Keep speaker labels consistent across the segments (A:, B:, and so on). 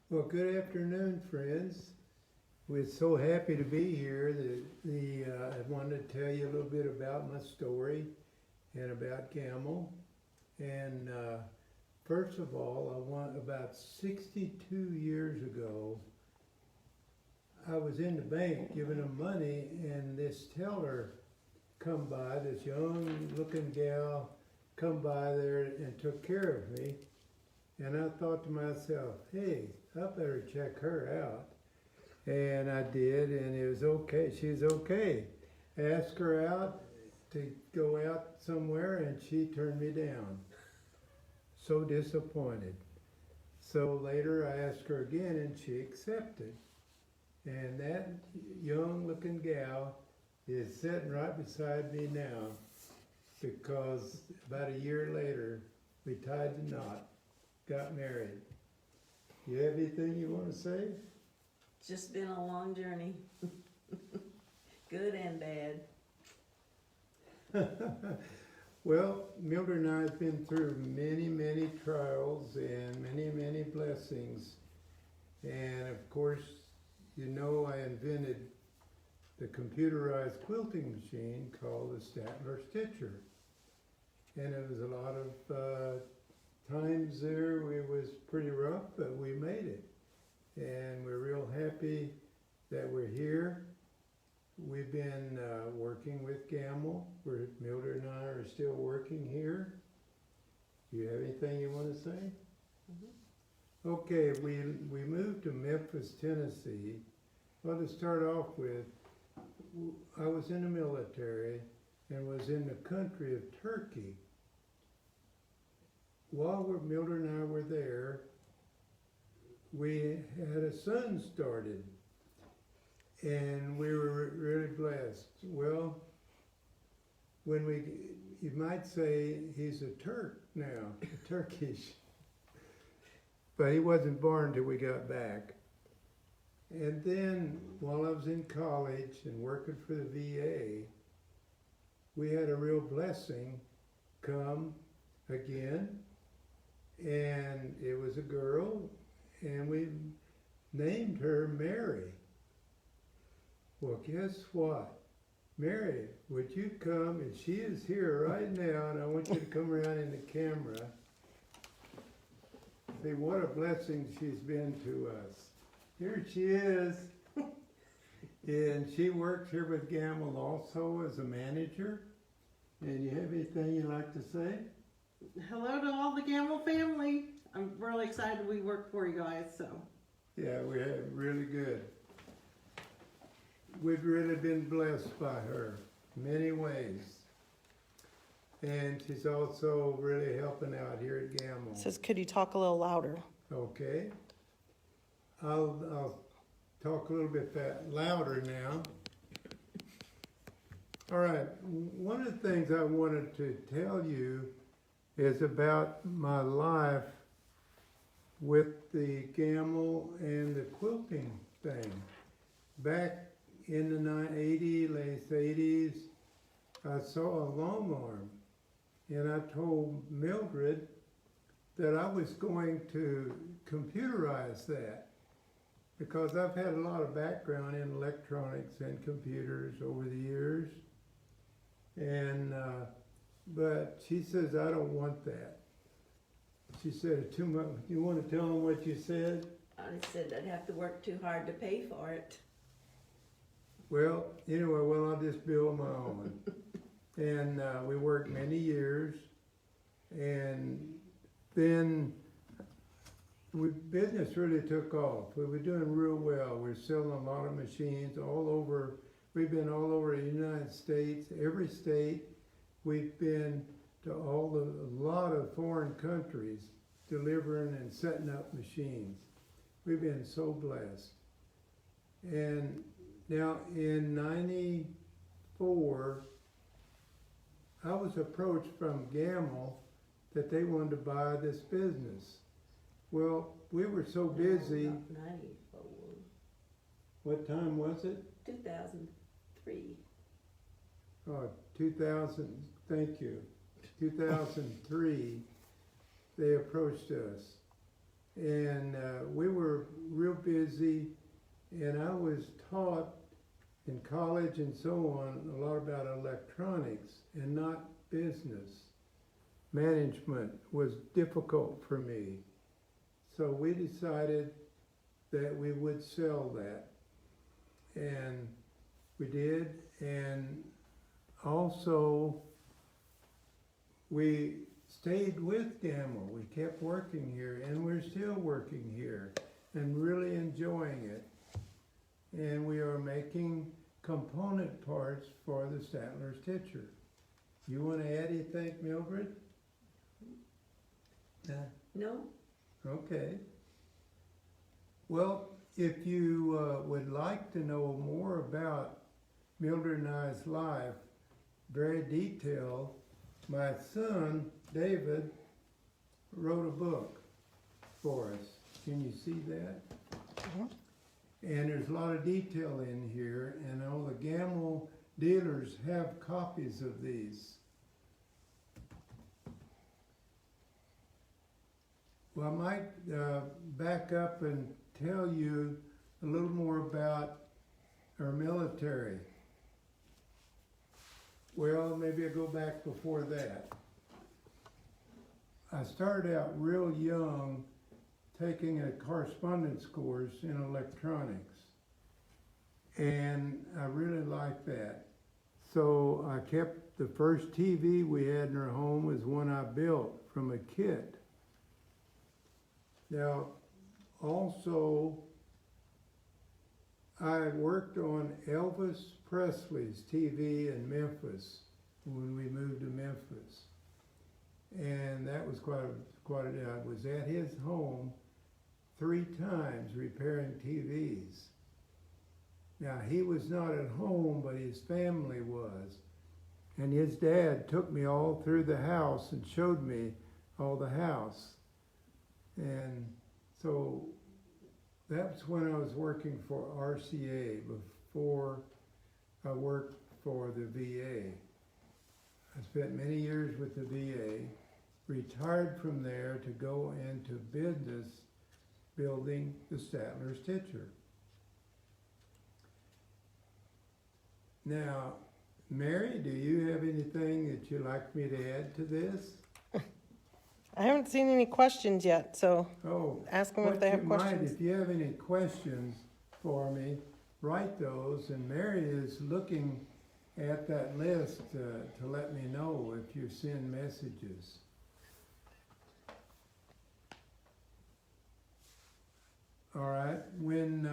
A: Well, good afternoon, friends. We're so happy to be here. I wanted to tell you a little bit about my story and about Gamble. And first of all, about 62 years ago, I was in the bank giving them money, and this teller come by, this young-looking gal come by there and took care of me. And I thought to myself, hey, I better check her out. And I did, and it was okay. She's okay. I asked her out to go out somewhere, and she turned me down. So disappointed. So later I asked her again, and she accepted. And that young-looking gal is sitting right beside me now, because about a year later, we tied the knot, got married. You have anything you want to say?
B: It's just been a long journey. Good and bad.
A: Well, Mildred and I have been through many, many trials and many, many blessings. And of course, you know I invented the computerized quilting machine called the Statler Stitcher. And it was a lot of times there it was pretty rough, but we made it. And we're real happy that we're here. We've been working with Gamble. Mildred and I are still working here. Do you have anything you want to say? Mm-hmm. Okay, we moved to Memphis, Tennessee. Well, to start off with, I was in the military and was in the country of Turkey. While Mildred and I were there, we had a son started, and we were really blessed. Well, you might say he's a Turk now, Turkish, but he wasn't born till we got back. And then while I was in college and working for the VA, we had a real blessing come again, and it was a girl, and we named her Mary. Well, guess what? Mary, would you come? And she is here right now, and I want you to come around in the camera. See what a blessing she's been to us. Here she is. And she works here with Gamble also as a manager. And you have anything you'd like to say?
C: Hello to all the Gamble family. I'm really excited we work for you guys, so.
A: Yeah, we have really good. We've really been blessed by her many ways. And she's also really helping out here at Gamble.
D: Says, could you talk a little louder?
A: Okay. I'll talk a little bit louder now. All right, one of the things I wanted to tell you is about my life with the Gamble and the quilting thing. Back in the late 80s, I saw a long arm, and I told Mildred that I was going to computerize that, because I've had a lot of background in electronics and computers over the years. And but she says, I don't want that. She said, too much. You want to tell them what you said?
B: I said I'd have to work too hard to pay for it.
A: Well, anyway, I'll just build my own. And we worked many years, and then business really took off. We were doing real well. We were selling a lot of machines all over. We've been all over the United States, every state. We've been to a lot of foreign countries delivering and setting up machines. We've been so blessed. And now in '94, I was approached from Gamble that they wanted to buy this business. Well, we were so busy.
B: No, 94.
A: What time was it?
B: 2003.
A: Oh, 2000, thank you. 2003, they approached us. And we were real busy, and I was taught in college and so on a lot about electronics and not business. Management was difficult for me. So we decided that we would sell that. And we did, and also we stayed with Gamble. We kept working here, and we're still working here and really enjoying it. And we are making component parts for the Statler Stitcher. You want to add anything, Mildred?
B: No?
A: Okay. Well, if you would like to know more about Mildred and I's life, very detailed, my son, David, wrote a book for us. Can you see that?
D: Mhm.
A: And there's a lot of detail in here, and all the Gamble dealers have copies of these. Well, I might back up and tell you a little more about our military. Well, maybe I'll go back before that. I started out real young taking a correspondence course in electronics. And I really liked that. So I kept the first TV we had in our home was one I built from a kit. Now, also, I worked on Elvis Presley's TV in Memphis when we moved to Memphis. And that was quite a day. I was at his home 3 times repairing TVs. Now, he was not at home, but his family was. And his dad took me all through the house and showed me all the house. And so that's when I was working for RCA before I worked for the VA. I spent many years with the VA, retired from there to go into business building the Statler Stitcher. Now, Mary, do you have anything that you'd like me to add to this?
D: I haven't seen any questions yet, so
A: Oh,
D: ask them if they have questions.
A: If you have any questions for me, write those. And Mary is looking at that list to let me know if you send messages. All right. When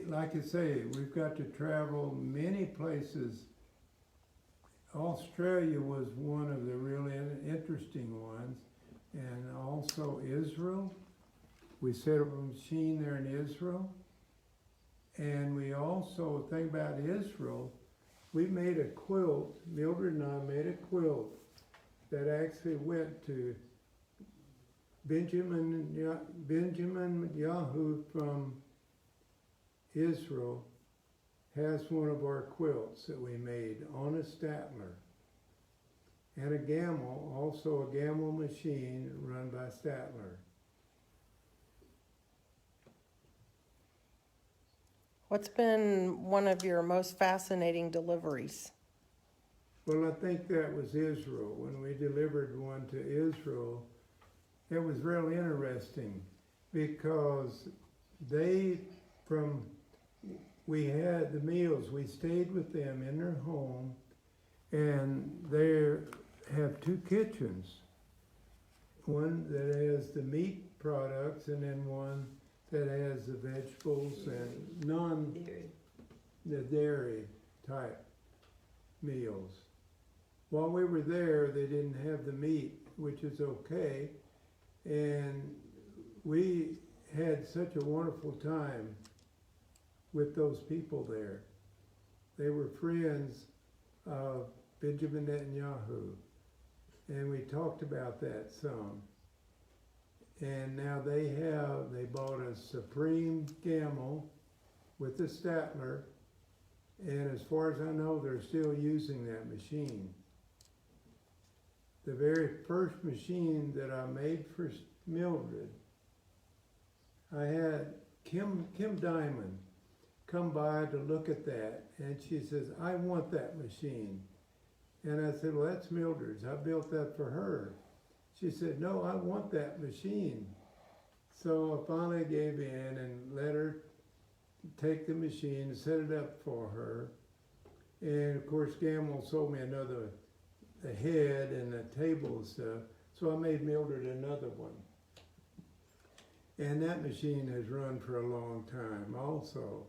A: like I say, we've got to travel many places. Australia was one of the really interesting ones, and also Israel. We set up a machine there in Israel. And we also, think about Israel, we made a quilt, Mildred and I made a quilt that actually went to Benjamin Yahoo from Israel has one of our quilts that we made on a Statler. And a Gamble, also a Gamble machine run by Statler.
D: What's been one of your most fascinating deliveries?
A: Well, I think that was Israel. When we delivered one to Israel, it was real interesting because we had the meals, we stayed with them in their home, and they have 2 kitchens. One that has the meat products, and then one that has the vegetables and the dairy type meals. While we were there, they didn't have the meat, which is okay, and we had such a wonderful time with those people there. They were friends of Benjamin Netanyahu, and we talked about that some. And now they bought a Supreme Gamble with the Statler, and as far as I know, they're still using that machine. the very first machine that I made for Mildred, I had Kim Diamond come by to look at that, and she says, I want that machine. And I said, well, that's Mildred's. I built that for her. She said, no, I want that machine. So I finally gave in and let her take the machine and set it up for her. And of course, Gamble sold me a head and a table and stuff. So I made Mildred another one. And that machine has run for a long time also,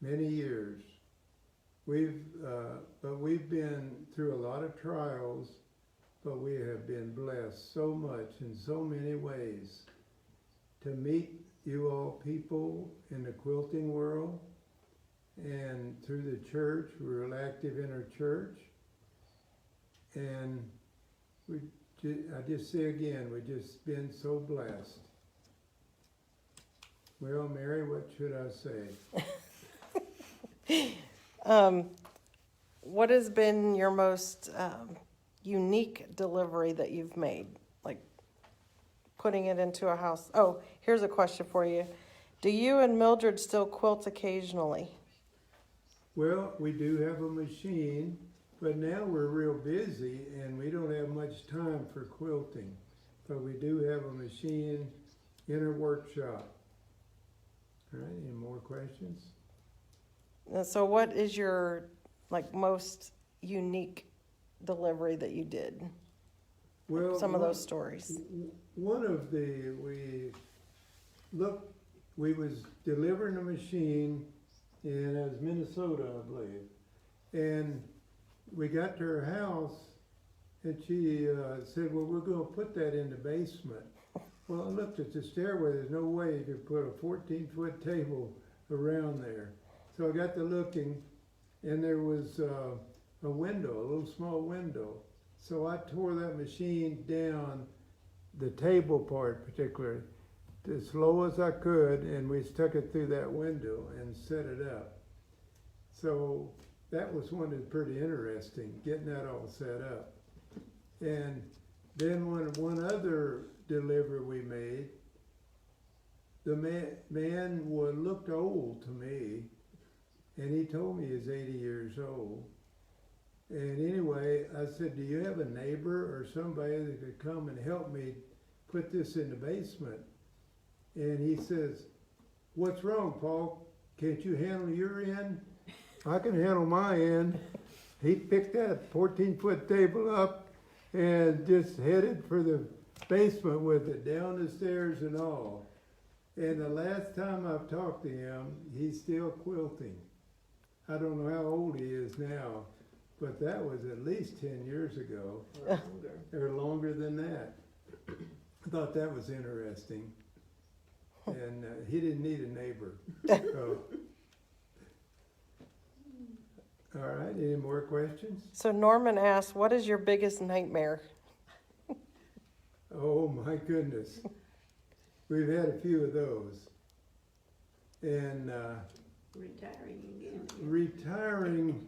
A: many years. But we've been through a lot of trials, but we have been blessed so much in so many ways to meet you all people in the quilting world and through the church. We're real active in our church. And I just say again, we've just been so blessed. Well, Mary, what should I say?
D: What has been your most unique delivery that you've made? Like putting it into a house. Oh, here's a question for you. Do you and Mildred still quilt occasionally?
A: Well, we do have a machine, but now we're real busy and we don't have much time for quilting. But we do have a machine in our workshop. All right, any more questions?
D: And so what is your most unique delivery that you did?
A: Well,
D: Some of those stories.
A: One of we was delivering a machine in Minnesota, I believe. And we got to her house and she said, well, we're going to put that in the basement. Well, I looked at the stairway, there's no way you could put a 14-foot table around there. So I got to looking, and there was a window, a little small window. So I tore that machine down, the table part particularly, as slow as I could, and we stuck it through that window and set it up. So that was one that's pretty interesting, getting that all set up. And then one other delivery we made, the man looked old to me, and he told me he's 80 years old. And anyway, I said, do you have a neighbor or somebody that could come and help me put this in the basement? And he says, what's wrong, Paul? Can't you handle your end? I can handle my end. He picked that 14-foot table up and just headed for the basement with it, down the stairs and all. And the last time I've talked to him, he's still quilting. I don't know how old he is now, but that was at least 10 years ago.
B: Or longer.
A: Or longer than that. I thought that was interesting. And he didn't need a neighbor. So. All right, any more questions?
D: So Norman asked, what is your biggest nightmare?
A: Oh my goodness. We've had a few of those. And
B: Retiring again.
A: retiring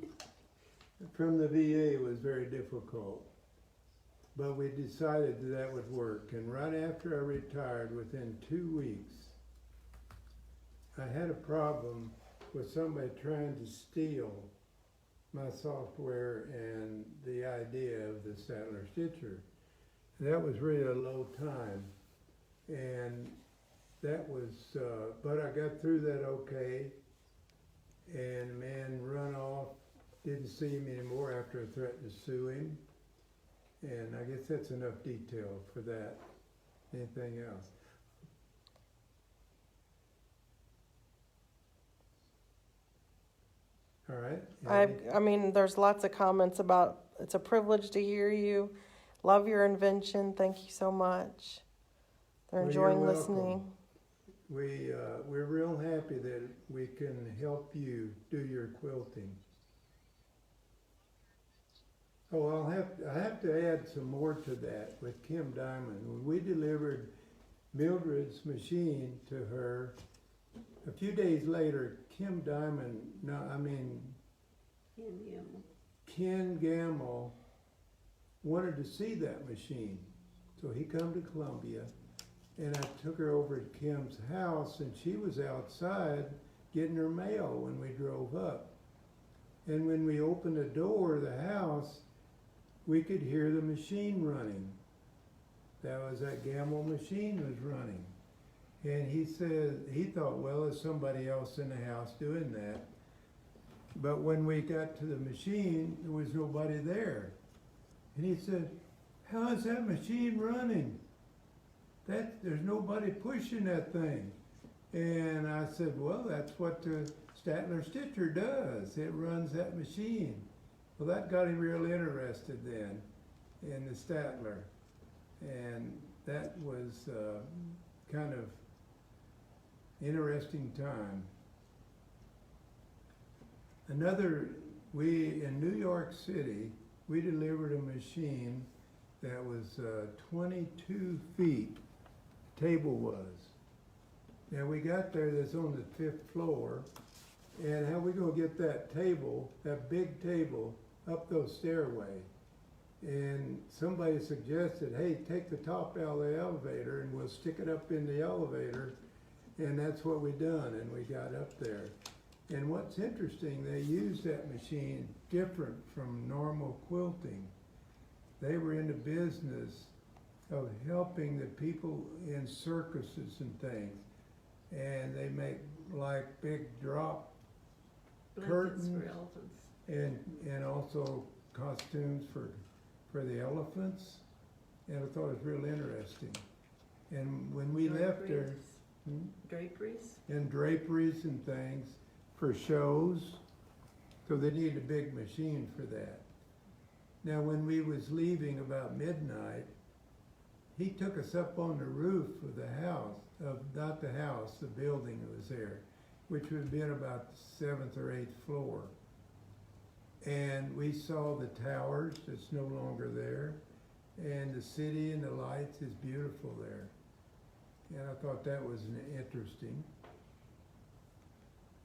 A: from the VA was very difficult. But we decided that would work. And right after I retired, within 2 weeks, I had a problem with somebody trying to steal my software and the idea of the Statler Stitcher. That was really a low time. And that was, but I got through that okay. And the man run off, didn't see him anymore after I threatened to sue him. And I guess that's enough detail for that. Anything else? All right.
D: I mean, there's lots of comments about, it's a privilege to hear you. Love your invention. Thank you so much. They're
A: Well,
D: enjoying
A: you're
D: listening.
A: We're real happy that we can help you do your quilting. Oh, I have to add some more to that with Kim Diamond. When we delivered Mildred's machine to her, a few days later, Ken Gamble wanted to see that machine. So he come to Columbia, and I took her over to Kim's house, and she was outside getting her mail when we drove up. And when we opened the door of the house, we could hear the machine running. That Gamble machine was running. And he said, he thought, well, there's somebody else in the house doing that. But when we got to the machine, there was nobody there. And he said, how is that machine running? There's nobody pushing that thing. And I said, well, that's what the Statler Stitcher does. It runs that machine. Well, that got him real interested then in the Statler. And that was kind of interesting time. In New York City, we delivered a machine that was 22 feet, table was. Now we got there, that's on the 5th floor, and how we gonna get that table, that big table, up those stairway? And somebody suggested, hey, take the top out of the elevator and we'll stick it up in the elevator. And that's what we done, and we got up there. And what's interesting, they used that machine different from normal quilting. They were in the business of helping the people in circuses and things. And they make like big drop
B: Blankets
A: curtains
B: for elephants.
A: and also costumes for the elephants. And I thought it was real interesting. And when we left there,
B: Draperies?
A: and draperies and things for shows, so they need a big machine for that. Now, when we was leaving about midnight, he took us up on the roof of the house, not the house, the building that was there, which would have been about the 7th or 8th floor. And we saw the towers that's no longer there, and the city and the lights is beautiful there. And I thought that was interesting.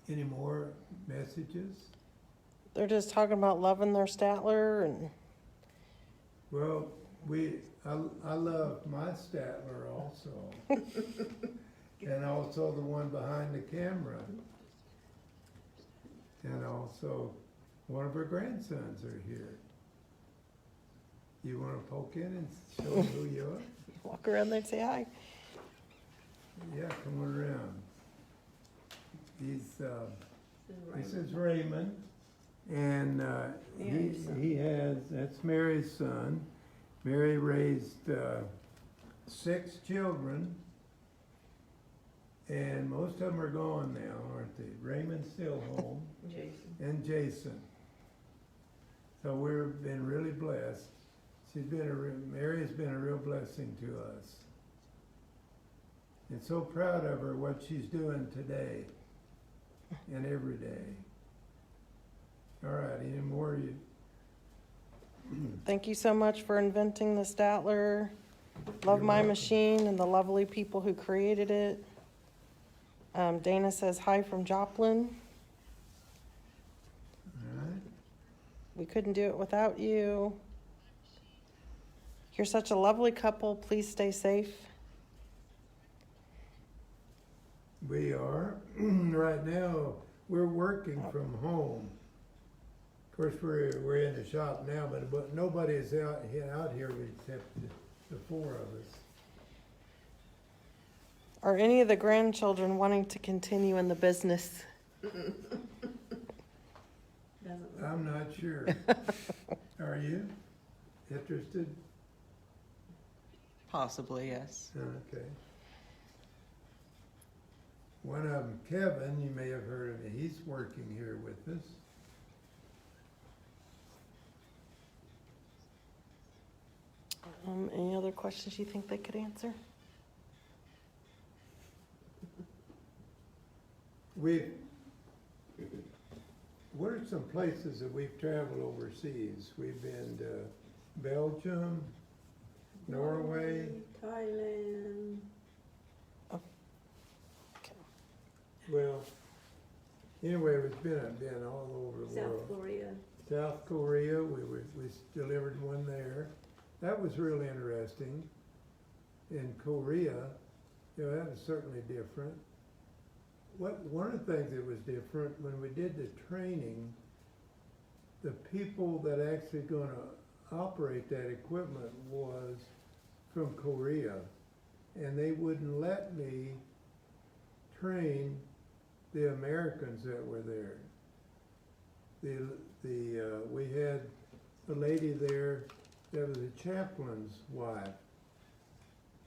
A: Any more messages?
D: They're just talking about loving their Statler and
A: Well, I love my Statler also. And also the one behind the camera. And also one of her grandsons are here. You want to poke in and show them who you are?
D: walk around there and say hi.
A: Yeah, come on around. This is Raymond, and that's Mary's son. Mary raised 6 children, and most of them are gone now, aren't they? Raymond's still home,
B: Jason.
A: and Jason. So we've been really blessed. Mary has been a real blessing to us. And so proud of her, what she's doing today and every day. All right, any more?
D: Thank you so much for inventing the Statler. Love
A: You're
D: my
A: welcome.
D: machine and the lovely people who created it. Dana says hi from Joplin.
A: All right.
D: We couldn't do it without you. You're such a lovely couple. Please stay safe.
A: We are. Right now, we're working from home. Of course, we're in the shop now, but nobody is out here except the 4 of us.
D: Are any of the grandchildren wanting to continue in the business?
A: I'm not sure. Are you interested?
E: Possibly, yes.
A: Okay. One of them, Kevin, you may have heard of him. He's working here with us.
D: Any other questions you think they could answer?
A: What are some places that we've traveled overseas? We've been to Belgium, Norway.
B: Thailand.
A: Well, anyway, it's been all over the
B: South
A: world.
B: Korea.
A: South Korea, we delivered one there. that was really interesting. In Korea, that was certainly different. One of the things that was different, when we did the training, the people that actually gonna operate that equipment was from Korea, and they wouldn't let me train the Americans that were there. We had a lady there that was a chaplain's wife,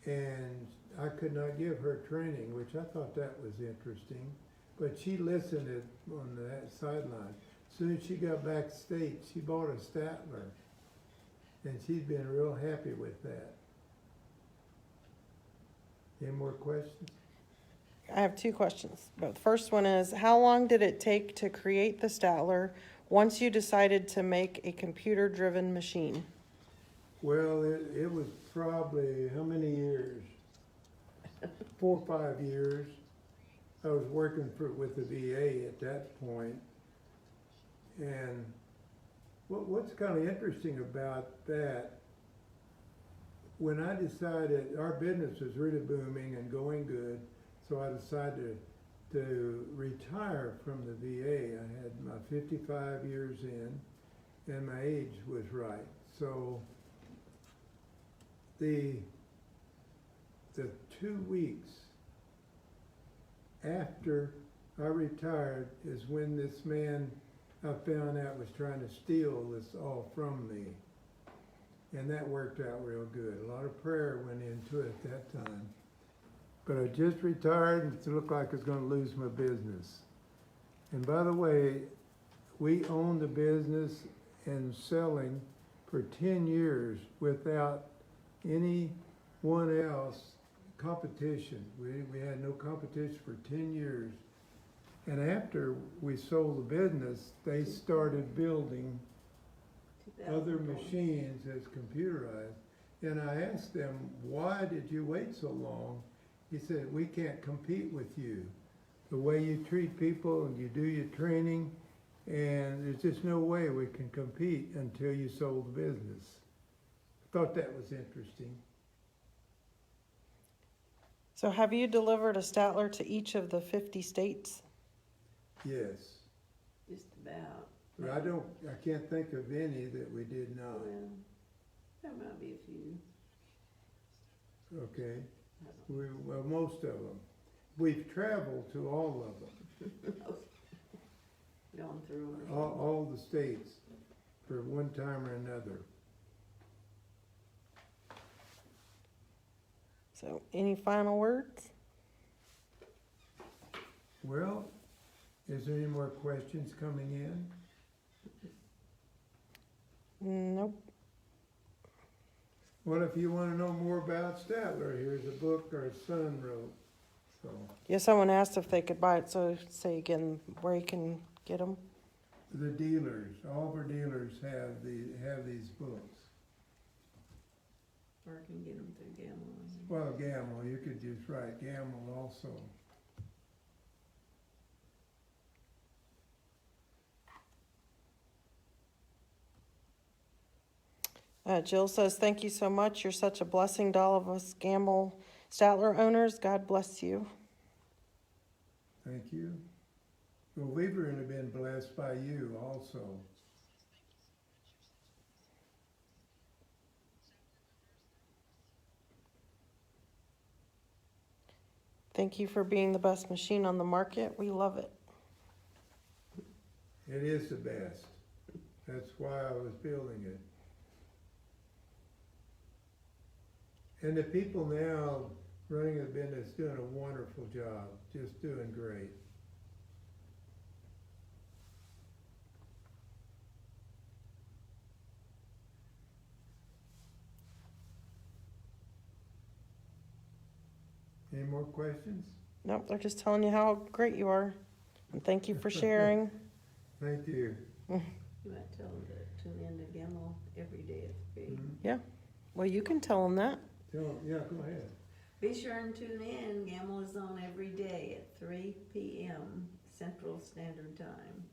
A: and I could not give her training, which I thought that was interesting, but she listened on that sideline. As soon as she got backstage, she bought a Statler, and she's been real happy with that. Any more questions?
D: I have two questions. But the first one is, how long did it take to create the Statler once you decided to make a computer-driven machine?
A: Well, it was probably, how many years? 4 or 5 years. I was working with the VA at that point. And what's kind of interesting about that, when I decided, our business was really booming and going good, so I decided to retire from the VA. I had my 55 years in, and my age was right. So the 2 weeks after I retired is when this man I found out was trying to steal this all from me. And that worked out real good. A lot of prayer went into it at that time. But I just retired and it looked like I was going to lose my business. And by the way, we owned the business and selling for 10 years without anyone else competition. We had no competition for 10 years. And after we sold the business, they started building other machines as computerized. And I asked them, why did you wait so long? He said, we can't compete with you. The way you treat people and you do your training, and there's just no way we can compete until you sold the business. I thought that was interesting.
D: So have you delivered a Statler to each of the 50 states?
A: Yes.
B: Just about.
A: But I can't think of any that we did not.
B: Well, there might be a few.
A: Okay. Well, most of them. We've traveled to all of them.
B: Gone through them.
A: All the states for one time or another.
D: So any final words?
A: Well, is there any more questions coming in?
D: Nope.
A: Well, if you want to know more about Statler, here's a book our son wrote. So
D: Yeah, someone asked if they could buy it, so say again where you can get them.
A: the dealers, all of our dealers have these books.
B: Or I can get them through Gamma.
A: Well, Gamble, you could just write Gamble also.
D: Jill says, thank you so much. You're such a blessing to all of us Gamble Statler owners. God bless you.
A: Thank you. Well, we've really been blessed by you also.
D: Thank you for being the best machine on the market. We love it.
A: It is the best. That's why I was building it. And the people now running the business doing a wonderful job, just doing great. Any more questions?
D: Nope, they're just telling you how great you are. And thank you for sharing.
A: Thank you.
B: You might tell them to tune in to Gamma every day at 3.
A: Mhm.
D: Well, you can tell them that.
A: Yeah, go ahead.
B: Be sure and tune in. Gamma is on every day at 3 p.m. Central Standard Time.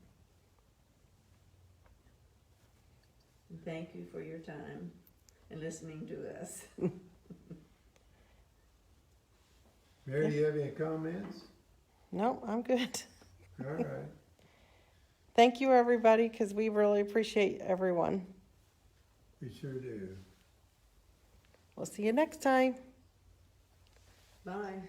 B: And thank you for your time. and listening to us.
A: Mary, do you have any comments?
D: No, I'm good.
A: All right.
D: Thank you, everybody, because we really appreciate everyone.
A: We sure do.
D: We'll see you next time.
B: Bye.